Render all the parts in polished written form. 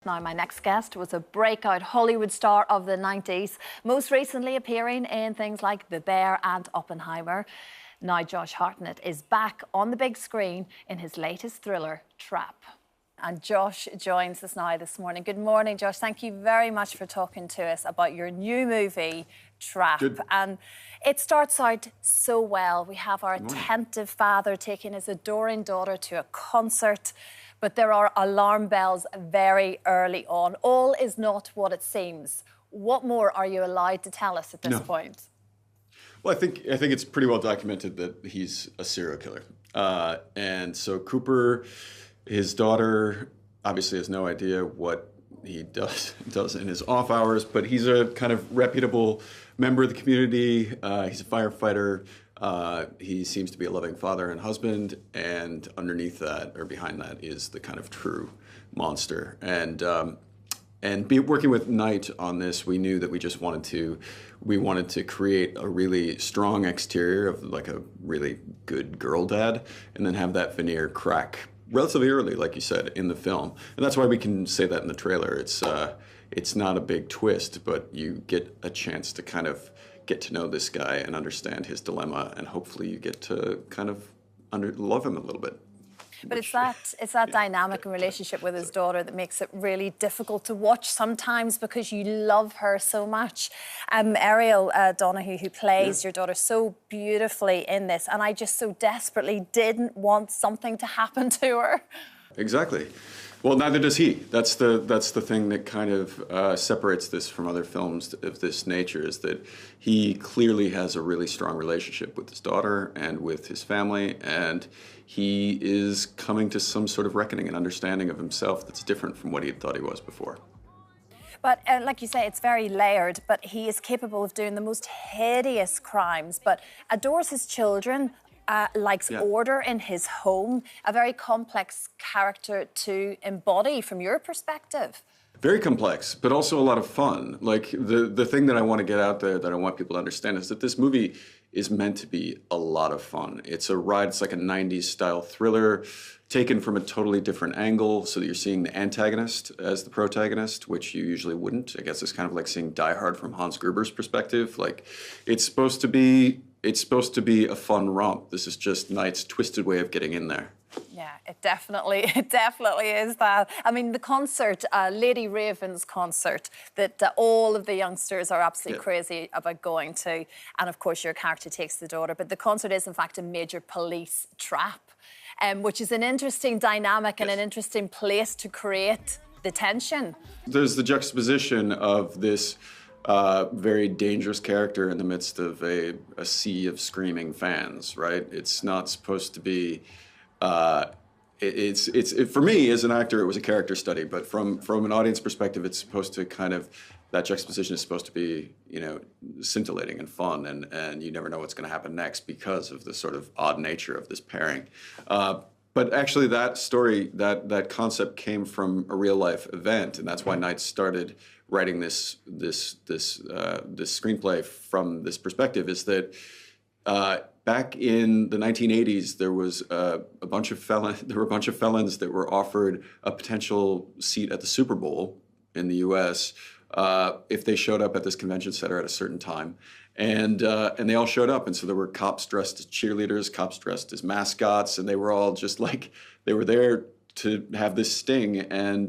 Now, my next guest was a breakout Hollywood star of the 90s, most recently appearing in things like The Bear and Oppenheimer. Now, Josh Hartnett is back on the big screen in his latest thriller, Trap. And Josh joins us now this morning. Good morning, Josh. Thank you very much for talking to us about your new movie, Trap. Good. And it starts out so well. We have our attentive father taking his adoring daughter to a concert, but there are alarm bells very early on. All is not what it seems. What more are you allowed to tell us at this point? Well, I think it's pretty well documented that he's a serial killer. And so Cooper, his daughter, obviously has no idea what he does in his off hours, but he's a kind of reputable member of the community. He's a firefighter. He seems to be a loving father and husband, and underneath that, or behind that, is the kind of true monster. And working with Knight on this, we knew that we wanted to create a really strong exterior of like a really good girl dad, and then have that veneer crack relatively early, like you said, in the film. And that's why we can say that in the trailer. It's not a big twist, but you get a chance to kind of get to know this guy and understand his dilemma, and hopefully you get to kind of love him a little bit. But it's that dynamic and relationship with his daughter that makes it really difficult to watch sometimes, because you love her so much. Ariel Donahue, who plays your daughter so beautifully in this, and I just so desperately didn't want something to happen to her. Exactly. Well, neither does he. That's the thing that kind of separates this from other films of this nature, is that he clearly has a really strong relationship with his daughter and with his family, and he is coming to some sort of reckoning and understanding of himself that's different from what he had thought he was before. But like you say, it's very layered, but he is capable of doing the most hideous crimes, but adores his children, likes order in his home. A very complex character to embody from your perspective. Very complex, but also a lot of fun. Like, the thing that I want to get out there that I want people to understand is that this movie is meant to be a lot of fun. It's a ride, it's like a 90s style thriller taken from a totally different angle, so that you're seeing the antagonist as the protagonist, which you usually wouldn't. I guess it's kind of like seeing Die Hard from Hans Gruber's perspective. Like, it's supposed to be a fun romp. This is just Knight's twisted way of getting in there. Yeah, it definitely is that. I mean, the concert, Lady Raven's concert, that all of the youngsters are absolutely crazy about going to, and of course your character takes the daughter, but the concert is in fact a major police trap, which is an interesting dynamic and an interesting place to create the tension. There's the juxtaposition of this very dangerous character in the midst of a sea of screaming fans, right? It's not supposed to be... for me as an actor, it was a character study, but from an audience perspective, it's supposed to kind of, that juxtaposition is supposed to be, scintillating and fun, and you never know what's going to happen next because of the sort of odd nature of this pairing. But actually, that story, that concept came from a real life event, and that's why Knight started writing this screenplay from this perspective. Is that back in the 1980s, there was a bunch of felons that were offered a potential seat at the Super Bowl in the U.S. If they showed up at this convention center at a certain time. And they all showed up, and so there were cops dressed as cheerleaders, cops dressed as mascots, and they were all just like, they were there to have this sting and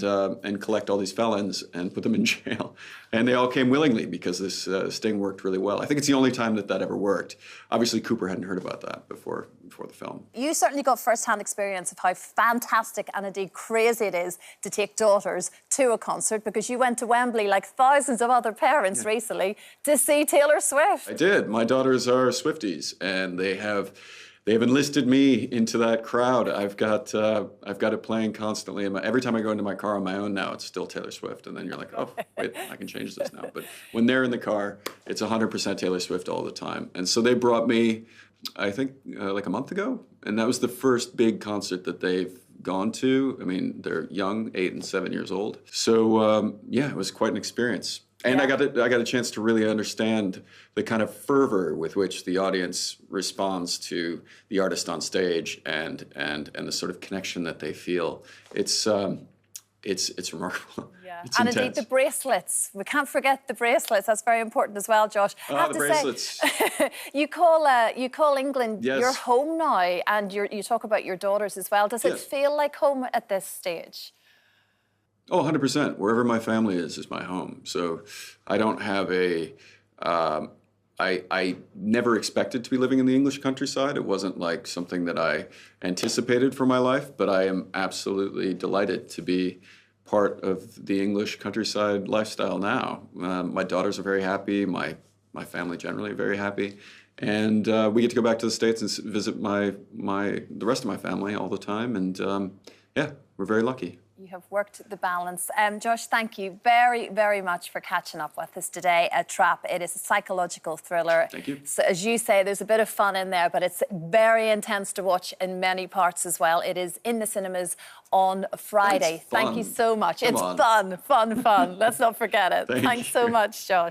collect all these felons and put them in jail. And they all came willingly because this sting worked really well. I think it's the only time that ever worked. Obviously, Cooper hadn't heard about that before the film. You certainly got first-hand experience of how fantastic and indeed crazy it is to take daughters to a concert, because you went to Wembley like thousands of other parents recently to see Taylor Swift. I did. My daughters are Swifties, and they have enlisted me into that crowd. I've got it playing constantly. Every time I go into my car on my own now, it's still Taylor Swift. And then you're like, oh, wait, I can change this now. But when they're in the car, it's 100% Taylor Swift all the time. And so they brought me, I think, like a month ago. And that was the first big concert that they've gone to. I mean, they're young, 8 and 7 years old. So, yeah, it was quite an experience. And I got a chance to really understand the kind of fervor with which the audience responds to the artist on stage, and the sort of connection that they feel. It's it's remarkable. Yeah. It's And intense. indeed the bracelets. We can't forget the bracelets. That's very important as well, Josh. I have The to bracelets. say, you call England Yes. your home now, and you talk about your daughters as well. Does it Yes. feel like home at this stage? Oh, 100%. Wherever my family is my home. So I don't have I never expected to be living in the English countryside. It wasn't like something that I anticipated for my life, but I am absolutely delighted to be part of the English countryside lifestyle now. My daughters are very happy. My family generally are very happy. And we get to go back to the States and visit the rest of my family all the time. And yeah, we're very lucky. You have worked the balance. Josh, thank you very, very much for catching up with us today. A Trap. It is a psychological thriller. Thank you. So, as you say, there's a bit of fun in there, but it's very intense to watch in many parts as well. It is in the cinemas on Friday. It's fun. Thank you so much. Come It's on. fun. Let's not forget it. Thank Thanks so you. much, Josh.